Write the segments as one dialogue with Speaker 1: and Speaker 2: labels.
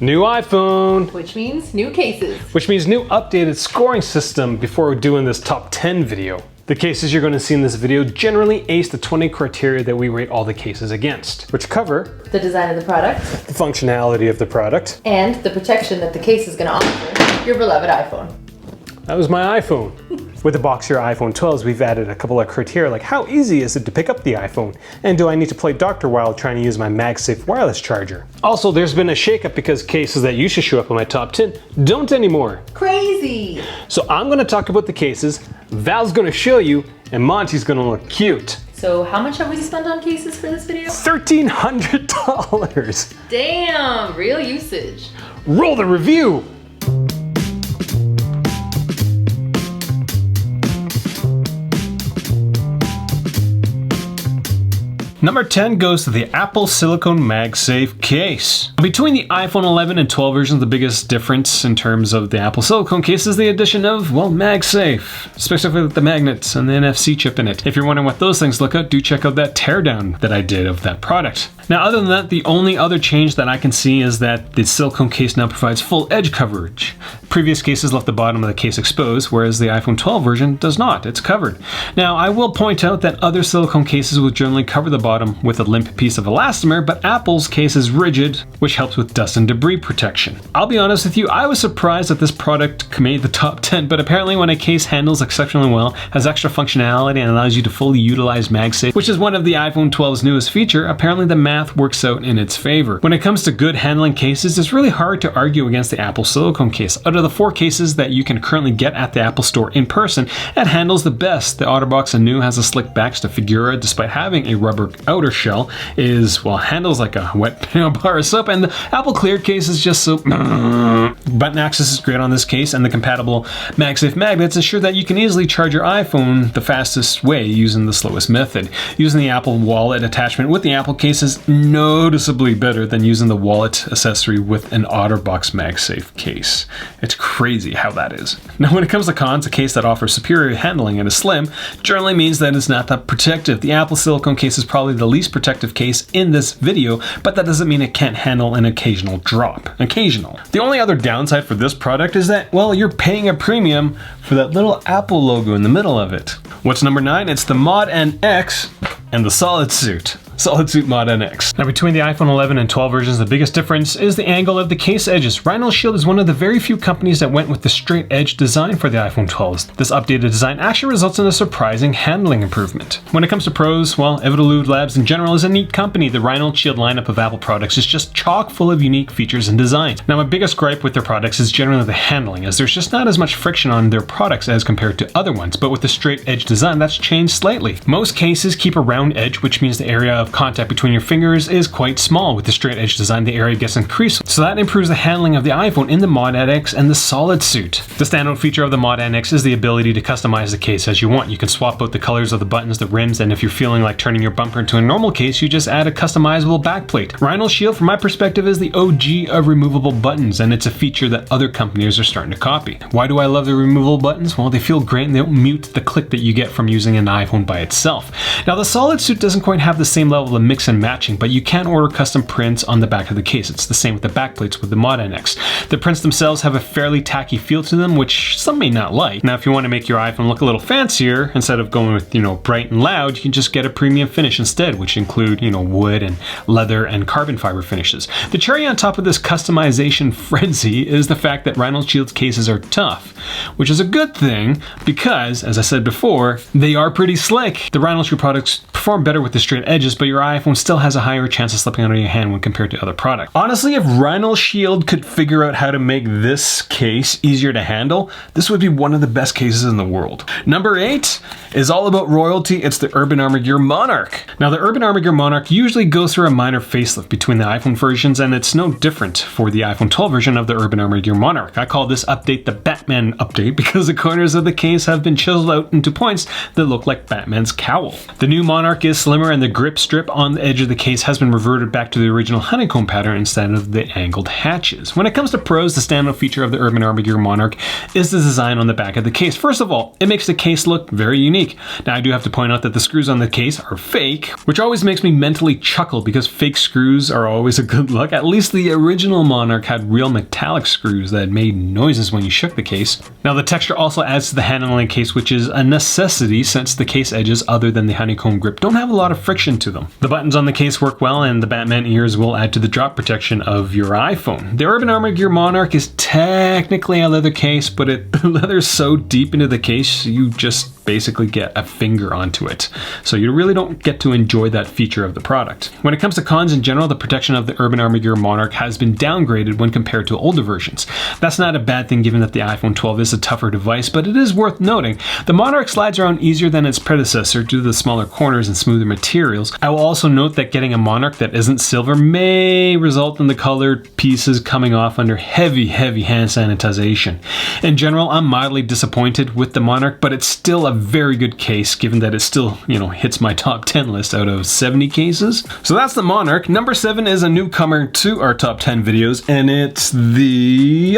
Speaker 1: New iPhone.
Speaker 2: Which means new cases.
Speaker 1: Which means new updated scoring system before we're doing this top 10 video. The cases you're going to see in this video generally ace the 20 criteria that we rate all the cases against, which cover
Speaker 2: the design of the product,
Speaker 1: the functionality of the product,
Speaker 2: and the protection that the case is going to offer your beloved iPhone.
Speaker 1: That was my iPhone. With the box here iPhone 12s, we've added a couple of criteria like how easy is it to pick up the iPhone? And do I need to play doctor while trying to use my MagSafe wireless charger? Also, there's been a shakeup because cases that used to show up in my top 10 don't anymore.
Speaker 2: Crazy!
Speaker 1: So I'm gonna talk about the cases, Val's gonna show you, and Monty's gonna look cute.
Speaker 2: So how much have we spent on cases for this video?
Speaker 1: $1,300.
Speaker 2: Damn, real usage.
Speaker 1: Roll the review. Number 10 goes to the Apple Silicone MagSafe case. Between the iPhone 11 and 12 versions, the biggest difference in terms of the Apple Silicone case is the addition of, well, MagSafe, specifically with the magnets and the NFC chip in it. If you're wondering what those things look like, do check out that teardown that I did of that product. Now, other than that, the only other change that I can see is that the silicone case now provides full edge coverage. Previous cases left the bottom of the case exposed, whereas the iPhone 12 version does not. It's covered. Now, I will point out that other silicone cases will generally cover the bottom with a limp piece of elastomer, but Apple's case is rigid, which helps with dust and debris protection. I'll be honest with you, I was surprised that this product made the top 10, but apparently when a case handles exceptionally well, has extra functionality, and allows you to fully utilize MagSafe, which is one of the iPhone 12's newest feature, apparently the math works out in its favor. When it comes to good handling cases, it's really hard to argue against the Apple Silicone case. Out of the 4 cases that you can currently get at the Apple Store in person, it handles the best. The OtterBox Anu has a slick back to Figura, despite having a rubber outer shell, handles like a wet bar of soap, and the Apple Clear case is just so button access is great on this case, and the compatible MagSafe magnets ensure that you can easily charge your iPhone the fastest way using the slowest method. Using the Apple Wallet attachment with the Apple case is noticeably better than using the wallet accessory with an OtterBox MagSafe case. It's crazy how that is. Now, when it comes to cons, a case that offers superior handling and is slim generally means that it's not that protective. The Apple Silicone case is probably the least protective case in this video, but that doesn't mean it can't handle an occasional drop. Occasional. The only other downside for this product is that, well, you're paying a premium for that little Apple logo in the middle of it. What's number 9? It's the Mod NX and the Solid Suit. Solid Suit Mod NX. Now, between the iPhone 11 and 12 versions, the biggest difference is the angle of the case edges. Rhino Shield is one of the very few companies that went with the straight edge design for the iPhone 12s. This updated design actually results in a surprising handling improvement. When it comes to pros, well, Evolude Labs in general is a neat company. The Rhino Shield lineup of Apple products is just chock full of unique features and design. Now, my biggest gripe with their products is generally the handling, as there's just not as much friction on their products as compared to other ones, but with the straight edge design, that's changed slightly. Most cases keep a round edge, which means the area of contact between your fingers is quite small. With the straight edge design, the area gets increased, so that improves the handling of the iPhone in the Mod NX and the Solid Suit. The standout feature of the Mod NX is the ability to customize the case as you want. You can swap out the colors of the buttons, the rims, and if you're feeling like turning your bumper into a normal case, you just add a customizable backplate. Rhino Shield, from my perspective, is the OG of removable buttons, and it's a feature that other companies are starting to copy. Why do I love the removable buttons? Well, they feel great and they don't mute the click that you get from using an iPhone by itself. Now, the Solid Suit doesn't quite have the same level of mix and matching, but you can order custom prints on the back of the case. It's the same with the backplates with the Mod NX. The prints themselves have a fairly tacky feel to them, which some may not like. Now, if you want to make your iPhone look a little fancier, instead of going with, bright and loud, you can just get a premium finish instead, which include, wood and leather and carbon fiber finishes. The cherry on top of this customization frenzy is the fact that Rhino Shield's cases are tough, which is a good thing because, as I said before, they are pretty slick. The Rhino Shield products perform better with the straight edges, but your iPhone still has a higher chance of slipping out of your hand when compared to other products. Honestly, if Rhino Shield could figure out how to make this case easier to handle, this would be one of the best cases in the world. Number 8 is all about royalty. It's the Urban Armor Gear Monarch. Now, the Urban Armor Gear Monarch usually goes through a minor facelift between the iPhone versions, and it's no different for the iPhone 12 version of the Urban Armor Gear Monarch. I call this update the Batman update because the corners of the case have been chiseled out into points that look like Batman's cowl. The new Monarch is slimmer and the grip strip strip on the edge of the case has been reverted back to the original honeycomb pattern instead of the angled hatches. When it comes to pros, the standout feature of the Urban Armor Gear Monarch is the design on the back of the case. First of all, it makes the case look very unique. Now, I do have to point out that the screws on the case are fake, which always makes me mentally chuckle because fake screws are always a good look. At least the original Monarch had real metallic screws that made noises when you shook the case. Now, the texture also adds to the handling case, which is a necessity since the case edges, other than the honeycomb grip, don't have a lot of friction to them. The buttons on the case work well, and the Batman ears will add to the drop protection of your iPhone. The Urban Armor Gear Monarch is technically a leather case, but it leathers so deep into the case, you just basically get a finger onto it. So you really don't get to enjoy that feature of the product. When it comes to cons in general, the protection of the Urban Armor Gear Monarch has been downgraded when compared to older versions. That's not a bad thing given that the iPhone 12 is a tougher device, but it is worth noting. The Monarch slides around easier than its predecessor due to the smaller corners and smoother materials. I will also note that getting a Monarch that isn't silver may result in the colored pieces coming off under heavy hand sanitization. In general, I'm mildly disappointed with the Monarch, but it's still a very good case given that it still, hits my top 10 list out of 70 cases. So that's the Monarch. Number 7 is a newcomer to our top 10 videos, and it's the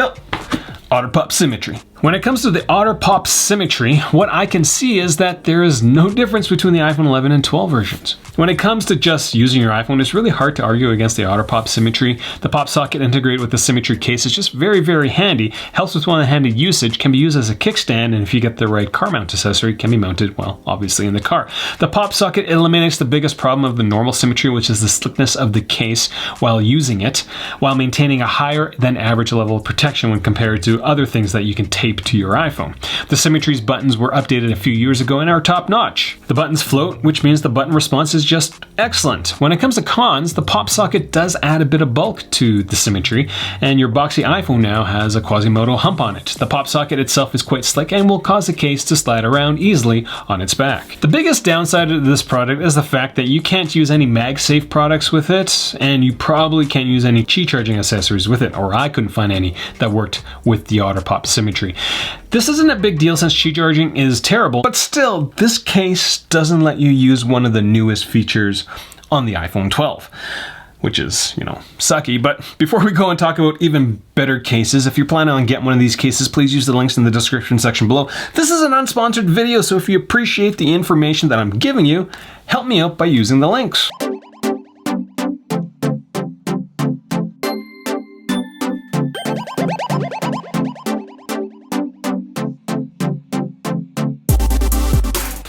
Speaker 1: OtterPop Symmetry. When it comes to the OtterPop Symmetry, what I can see is that there is no difference between the iPhone 11 and 12 versions. When it comes to just using your iPhone, it's really hard to argue against the OtterPop Symmetry. The pop socket integrated with the Symmetry case is just very handy, helps with one-handed usage, can be used as a kickstand, and if you get the right car mount accessory, can be mounted, well, obviously in the car. The pop socket eliminates the biggest problem of the normal Symmetry, which is the slickness of the case while using it, while maintaining a higher than average level of protection when compared to other things that you can tape to your iPhone. The Symmetry's buttons were updated a few years ago and are top notch. The buttons float, which means the button response is just excellent. When it comes to cons, the pop socket does add a bit of bulk to the Symmetry, and your boxy iPhone now has a Quasimodo hump on it. The pop socket itself is quite slick and will cause the case to slide around easily on its back. The biggest downside of this product is the fact that you can't use any MagSafe products with it, and you probably can't use any Qi charging accessories with it, or I couldn't find any that worked with the OtterPop Symmetry. This isn't a big deal since Qi charging is terrible, but still, this case doesn't let you use one of the newest features on the iPhone 12. Which is, sucky. But before we go and talk about even better cases, if you're planning on getting one of these cases, please use the links in the description section below. This is an unsponsored video, so if you appreciate the information that I'm giving you, help me out by using the links.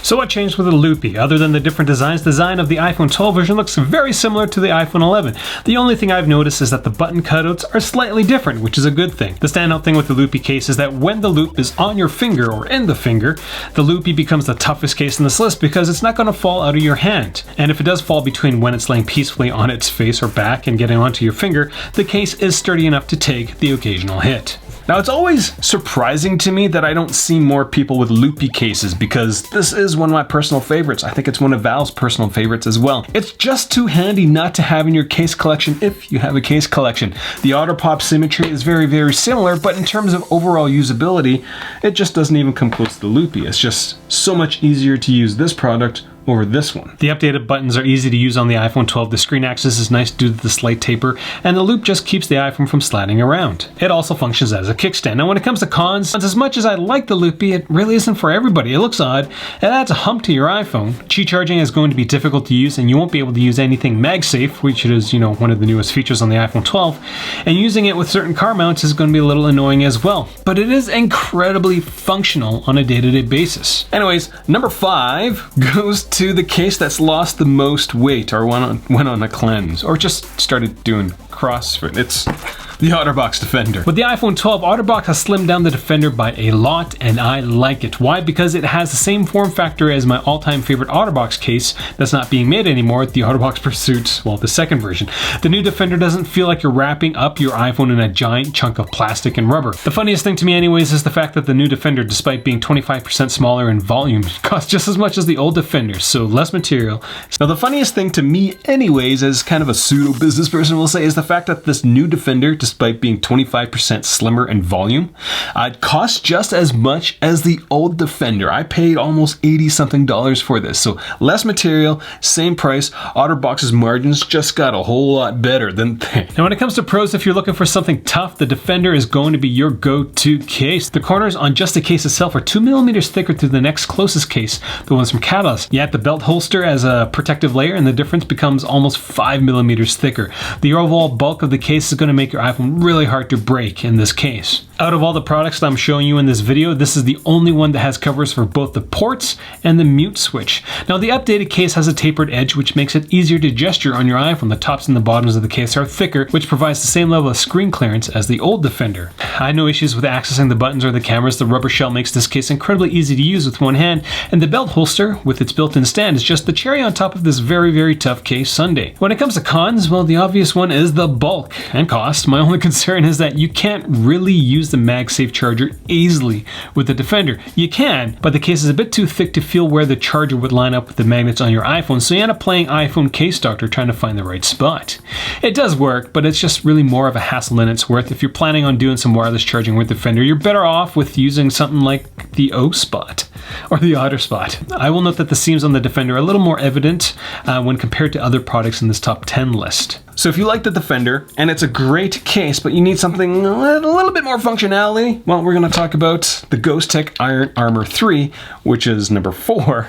Speaker 1: So what changed with the Loopy? Other than the different designs, the design of the iPhone 12 version looks very similar to the iPhone 11. The only thing I've noticed is that the button cutouts are slightly different, which is a good thing. The standout thing with the Loopy case is that when the loop is on your finger or in the finger, the Loopy becomes the toughest case in this list because it's not going to fall out of your hand. And if it does fall between when it's laying peacefully on its face or back and getting onto your finger, the case is sturdy enough to take the occasional hit. Now, it's always surprising to me that I don't see more people with Loopy cases because this is one of my personal favorites. I think it's one of Valve's personal favorites as well. It's just too handy not to have in your case collection if you have a case collection. The OtterPop Symmetry is very similar, but in terms of overall usability, it just doesn't even come close to the Loopy. It's just so much easier to use this product over this one. The updated buttons are easy to use on the iPhone 12. The screen access is nice due to the slight taper, and the loop just keeps the iPhone from sliding around. It also functions as a kickstand. Now, when it comes to cons, as much as I like the Loopy, it really isn't for everybody. It looks odd. It adds a hump to your iPhone. Qi charging is going to be difficult to use, and you won't be able to use anything MagSafe, which is, one of the newest features on the iPhone 12. And using it with certain car mounts is going to be a little annoying as well. But it is incredibly functional on a day-to-day basis. Anyways, number 5 goes to the case that's lost the most weight or went on a cleanse or just started doing CrossFit. It's the OtterBox Defender. With the iPhone 12, OtterBox has slimmed down the Defender by a lot, and I like it. Why? Because it has the same form factor as my all-time favorite OtterBox case that's not being made anymore, the OtterBox Pursuit, well, the second version. The new Defender doesn't feel like you're wrapping up your iPhone in a giant chunk of plastic and rubber. The funniest thing to me anyways is the fact that the new Defender, despite being 25% smaller in volume, costs just as much as the old Defender, so less material. Now, the funniest thing to me anyways, as kind of a pseudo business person will say, is the fact that this new Defender, despite being 25% slimmer in volume. It costs just as much as the old Defender. I paid almost $80-something for this. So less material, same price. OtterBox's margins just got a whole lot better, than they? Now when it comes to pros, if you're looking for something tough, the Defender is going to be your go-to case. The corners on just the case itself are 2mm thicker to the next closest case, the ones from Catalyst. You add the belt holster as a protective layer and the difference becomes almost 5mm thicker. The overall bulk of the case is going to make your iPhone really hard to break in this case. Out of all the products that I'm showing you in this video, this is the only one that has covers for both the ports and the mute switch. Now the updated case has a tapered edge which makes it easier to gesture on your iPhone. The tops and the bottoms of the case are thicker, which provides the same level of screen clearance as the old Defender. I had no issues with accessing the buttons or the cameras. The rubber shell makes this case incredibly easy to use with one hand, and the belt holster with its built-in stand is just the cherry on top of this very, very tough case sundae. When it comes to cons, well, the obvious one is the bulk and cost. My only concern is that you can't really use the MagSafe charger easily with the Defender. You can, but the case is a bit too thick to feel where the charger would line up with the magnets on your iPhone, so you end up playing iPhone case doctor trying to find the right spot. It does work, but it's just really more of a hassle than it's worth. If you're planning on doing some wireless charging with Defender, you're better off with using something like the O spot or the Otter spot. I will note that the seams on the Defender are a little more evident when compared to other products in this top 10 list. So if you like the Defender, and it's a great case, but you need something a little bit more functionality, well, we're going to talk about the GhostTech Iron Armor 3, which is number 4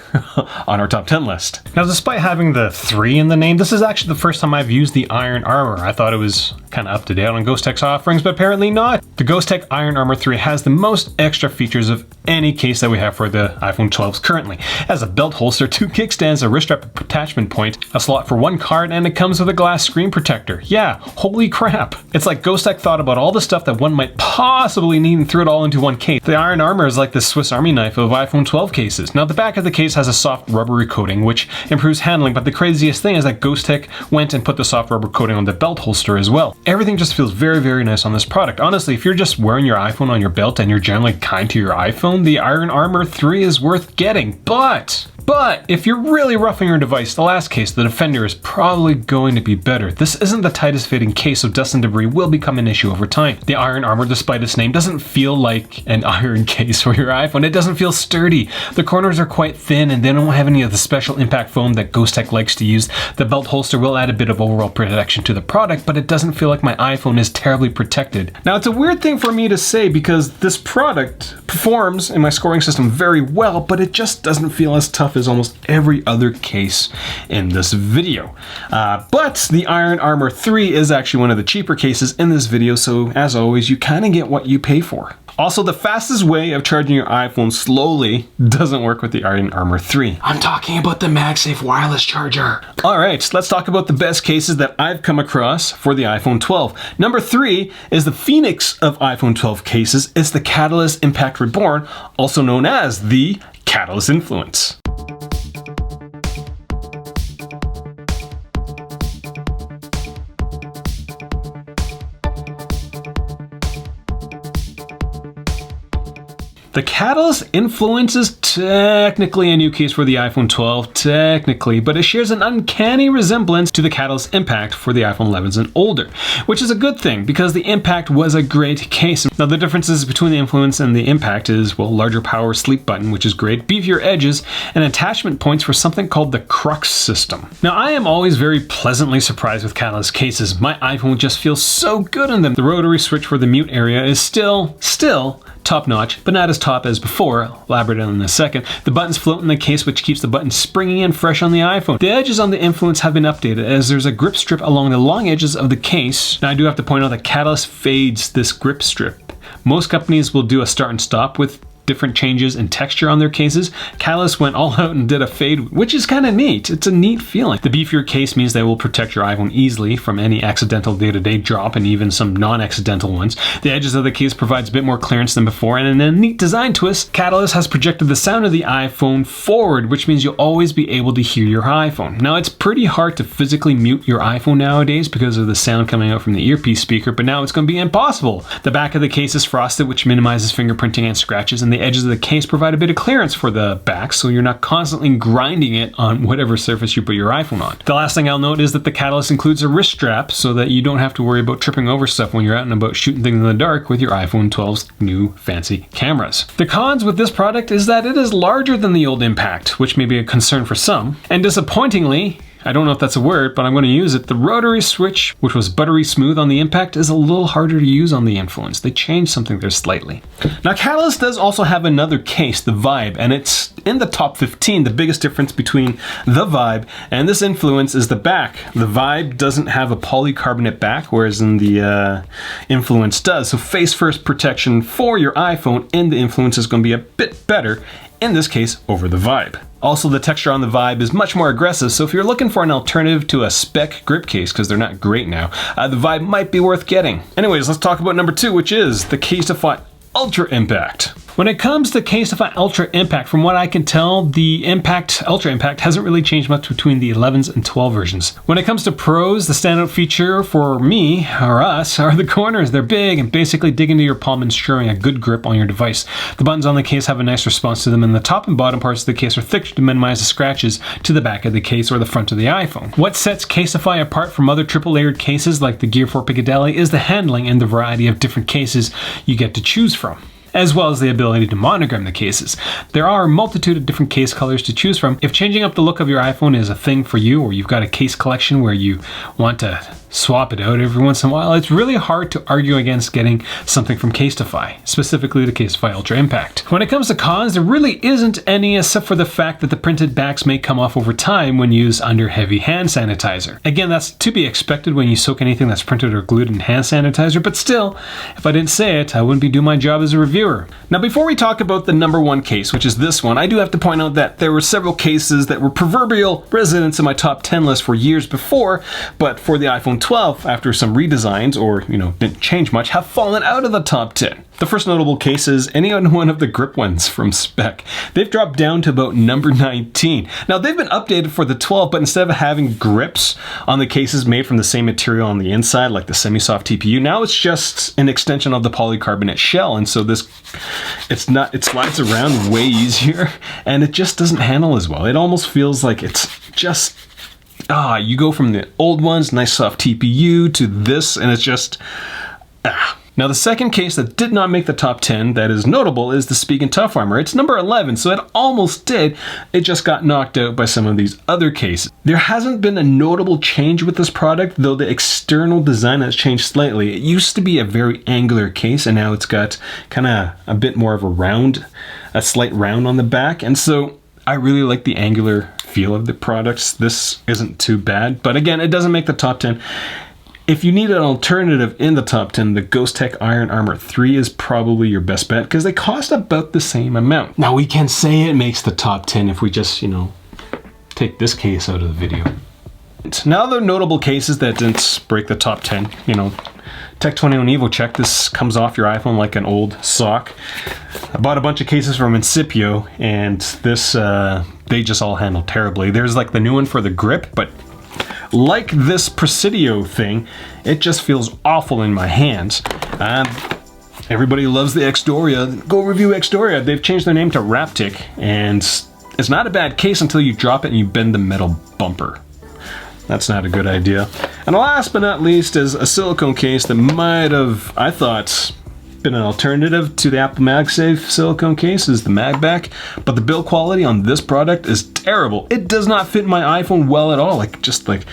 Speaker 1: on our top 10 list. Now, despite having the 3 in the name, this is actually the first time I've used the Iron Armor. I thought it was kind of up to date on GhostTech's offerings, but apparently not. The GhostTech Iron Armor 3 has the most extra features of any case that we have for the iPhone 12s currently. It has a belt holster, 2 kickstands, a wrist strap attachment point, a slot for 1 card, and it comes with a glass screen protector. Yeah, holy crap. It's like GhostTech thought about all the stuff that one might possibly need and threw it all into one case. The Iron Armor is like the Swiss Army knife of iPhone 12 cases. Now the back of the case has a soft rubbery coating which improves handling, but the craziest thing is that GhostTech went and put the soft rubber coating on the belt holster as well. Everything just feels very, very nice on this product. Honestly, if you're just wearing your iPhone on your belt and you're generally kind to your iPhone, the Iron Armor 3 is worth getting. But if you're really roughing your device, the last case, the Defender, is probably going to be better. This isn't the tightest fitting case, so dust and debris will become an issue over time. The Iron Armor, despite its name, doesn't feel like an iron case for your iPhone. It doesn't feel sturdy. The corners are quite thin and they don't have any of the special impact foam that GhostTech likes to use. The belt holster will add a bit of overall protection to the product, but it doesn't feel like my iPhone is terribly protected. Now, it's a weird thing for me to say because this product performs in my scoring system very well, but it just doesn't feel as tough as almost every other case in this video. But the Iron Armor 3 is actually one of the cheaper cases in this video, so as always, you kind of get what you pay for. Also, the fastest way of charging your iPhone slowly doesn't work with the Iron Armor 3. I'm talking about the MagSafe wireless charger. Alright, let's talk about the best cases that I've come across for the iPhone 12. Number 3 is the Phoenix of iPhone 12 cases. It's the Catalyst Impact Reborn, also known as the Catalyst Influence. The Catalyst Influence is technically a new case for the iPhone 12, technically, but it shares an uncanny resemblance to the Catalyst Impact for the iPhone 11s and older, which is a good thing because the Impact was a great case. Now the differences between the Influence and the Impact is, well, larger power sleep button, which is great, beefier edges, and attachment points for something called the Crux system. Now I am always very pleasantly surprised with Catalyst cases. My iPhone just feels so good in them. The rotary switch for the mute area is still top notch, but not as top as before. I'll elaborate on in a second. The buttons float in the case, which keeps the buttons springy and fresh on the iPhone. The edges on the Influence have been updated as there's a grip strip along the long edges of the case. Now I do have to point out that Catalyst fades this grip strip. Most companies will do a start and stop with different changes in texture on their cases. Catalyst went all out and did a fade, which is kind of neat. It's a neat feeling. The beefier case means they will protect your iPhone easily from any accidental day-to-day drop and even some non-accidental ones. The edges of the case provides a bit more clearance than before, and in a neat design twist, Catalyst has projected the sound of the iPhone forward, which means you'll always be able to hear your iPhone. Now, it's pretty hard to physically mute your iPhone nowadays because of the sound coming out from the earpiece speaker, but now it's going to be impossible. The back of the case is frosted, which minimizes fingerprinting and scratches, and the the edges of the case provide a bit of clearance for the back, so you're not constantly grinding it on whatever surface you put your iPhone on. The last thing I'll note is that the Catalyst includes a wrist strap so that you don't have to worry about tripping over stuff when you're out and about shooting things in the dark with your iPhone 12's new fancy cameras. The cons with this product is that it is larger than the old Impact, which may be a concern for some, and disappointingly, I don't know if that's a word, but I'm going to use it. The rotary switch, which was buttery smooth on the Impact, is a little harder to use on the Influence. They changed something there slightly. Now, Catalyst does also have another case, the Vibe, and it's in the top 15. The biggest difference between the Vibe and this Influence is the back. The Vibe doesn't have a polycarbonate back, whereas in the Influence does. So face-first protection for your iPhone in the Influence is going to be a bit better, in this case, over the Vibe. Also, the texture on the Vibe is much more aggressive, so if you're looking for an alternative to a spec grip case, because they're not great now, the Vibe might be worth getting. Anyways, let's talk about number 2, which is the Casetify Ultra Impact. When it comes to Casetify Ultra Impact, from what I can tell, the Ultra Impact hasn't really changed much between the 11s and 12 versions. When it comes to pros, the standout feature for me, or us, are the corners. They're big and basically dig into your palm, ensuring a good grip on your device. The buttons on the case have a nice response to them, and the top and bottom parts of the case are thick to minimize the scratches to the back of the case or the front of the iPhone. What sets Casetify apart from other triple layered cases like the Gear 4 Piccadilly is the handling and the variety of different cases you get to choose from, as well as the ability to monogram the cases. There are a multitude of different case colors to choose from. If changing up the look of your iPhone is a thing for you, or you've got a case collection where you want to swap it out every once in a while, it's really hard to argue against getting something from Casetify, specifically the Casetify Ultra Impact. When it comes to cons, there really isn't any, except for the fact that the printed backs may come off over time when used under heavy hand sanitizer. Again, that's to be expected when you soak anything that's printed or glued in hand sanitizer, but still, if I didn't say it, I wouldn't be doing my job as a reviewer. Now, before we talk about the number 1 case, which is this one, I do have to point out that there were several cases that were proverbial residents in my top 10 list for years before, but for the iPhone 12, after some redesigns, or, didn't change much, have fallen out of the top 10. The first notable case is any one of the grip ones from Spec. They've dropped down to about number 19. Now, they've been updated for the 12, but instead of having grips on the cases made from the same material on the inside, like the semi-soft TPU, now it's just an extension of the polycarbonate shell, and so it slides around way easier, and it just doesn't handle as well. It almost feels like it's just you go from the old ones, nice soft TPU, to this, and it's just Now, the second case that did not make the top 10 that is notable is the Spigen Tough Armor. It's number 11, so it almost did. It just got knocked out by some of these other cases. There hasn't been a notable change with this product, though the external design has changed slightly. It used to be a very angular case, and now it's got kind of a bit more of a slight round on the back, and so I really like the angular feel of the products. This isn't too bad, but again, it doesn't make the top 10. If you need an alternative in the top 10, the Ghost Tech Iron Armor 3 is probably your best bet because they cost about the same amount. Now, we can say it makes the top 10 if we just, take this case out of the video. Now, the notable cases that didn't break the top 10, Tech 21 Evo Check. This comes off your iPhone like an old sock. I bought a bunch of cases from Incipio, and this, they just all handle terribly. There's like the new one for the grip, but like this Presidio thing, it just feels awful in my hands. Everybody loves the Xdoria. Go review Xdoria. They've changed their name to Raptic, and it's not a bad case until you drop it and you bend the metal bumper. That's not a good idea. And last but not least is a silicone case that might have, I thought, been an alternative to the Apple MagSafe silicone case, is the MagBack, but the build quality on this product is terrible. It does not fit my iPhone well at all. Just the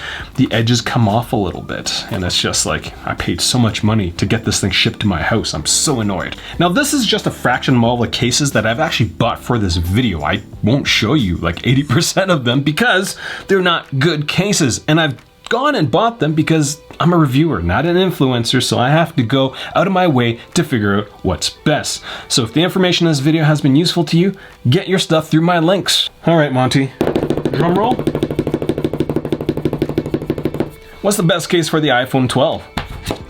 Speaker 1: edges come off a little bit, and it's just like, I paid so much money to get this thing shipped to my house. I'm so annoyed. Now, this is just a fraction of all the cases that I've actually bought for this video. I won't show you like 80% of them because they're not good cases, and I've gone and bought them because I'm a reviewer, not an influencer, so I have to go out of my way to figure out what's best. So if the information in this video has been useful to you, get your stuff through my links. All right, Monty, drum roll. What's the best case for the iPhone 12?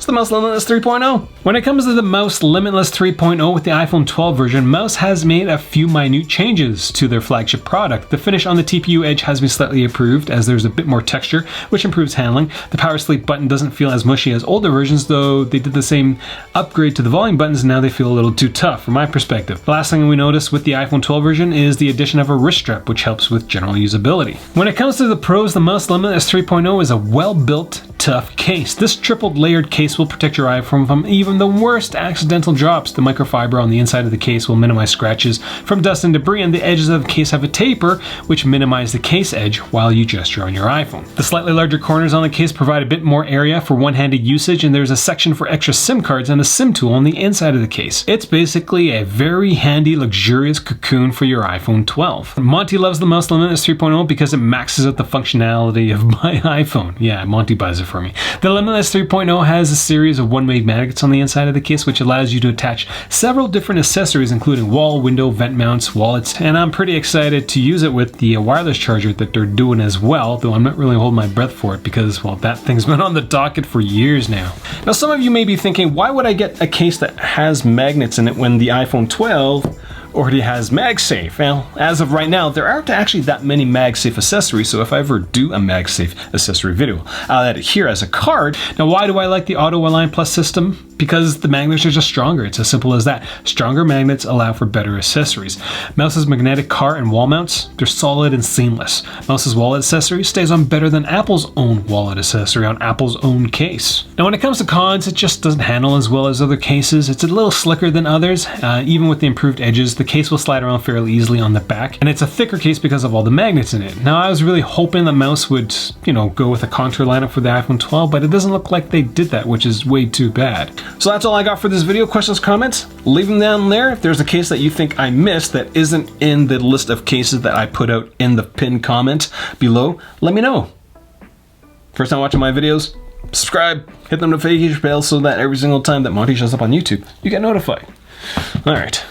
Speaker 1: the Mouse Limitless 3.0. When it comes to the Mouse Limitless 3.0 with the iPhone 12 version, Mouse has made a few minute changes to their flagship product. The finish on the TPU edge has been slightly improved as there's a bit more texture, which improves handling. The power sleep button doesn't feel as mushy as older versions, though they did the same upgrade to the volume buttons and now they feel a little too tough from my perspective. The last thing we noticed with the iPhone 12 version is the addition of a wrist strap, which helps with general usability. When it comes to the pros, the Mouse Limitless 3.0 is a well-built, tough case. This tripled layered case will protect your iPhone from even the worst accidental drops. The microfiber on the inside of the case will minimize scratches from dust and debris, and the edges of the case have a taper which minimize the case edge while you gesture on your iPhone. The slightly larger corners on the case provide a bit more area for one-handed usage, and there's a section for extra SIM cards and a SIM tool on the inside of the case. It's basically a very handy, luxurious cocoon for your iPhone 12. Monty loves the Mouse Limitless 3.0 because it maxes out the functionality of my iPhone. Yeah, Monty buys it for me. The Limitless 3.0 has a series of one-way magnets on the inside of the case, which allows you to attach several different accessories, including wall, window, vent mounts, wallets, and I'm pretty excited to use it with the wireless charger that they're doing as well, though I'm not really holding my breath for it because, well, that thing's been on the docket for years now. Now, some of you may be thinking, why would I get a case that has magnets in it when the iPhone 12 already has MagSafe? Well, as of right now, there aren't actually that many MagSafe accessories, so if I ever do a MagSafe accessory video, I'll add it here as a card. Now, why do I like the Auto Align Plus system? Because the magnets are just stronger. It's as simple as that. Stronger magnets allow for better accessories. Mouse's magnetic car and wall mounts, they're solid and seamless. Mouse's wallet accessory stays on better than Apple's own wallet accessory on Apple's own case. Now, when it comes to cons, it just doesn't handle as well as other cases. It's a little slicker than others. Even with the improved edges, the case will slide around fairly easily on the back, and it's a thicker case because of all the magnets in it. Now, I was really hoping the Mouse would, go with a contour lineup for the iPhone 12, but it doesn't look like they did that, which is way too bad. So that's all I got for this video. Questions, comments? Leave them down there. If there's a case that you think I missed that isn't in the list of cases that I put out in the pinned comment below, let me know. First time watching my videos, subscribe, hit the notification bell so that every single time that Monty shows up on YouTube, you get notified. All right.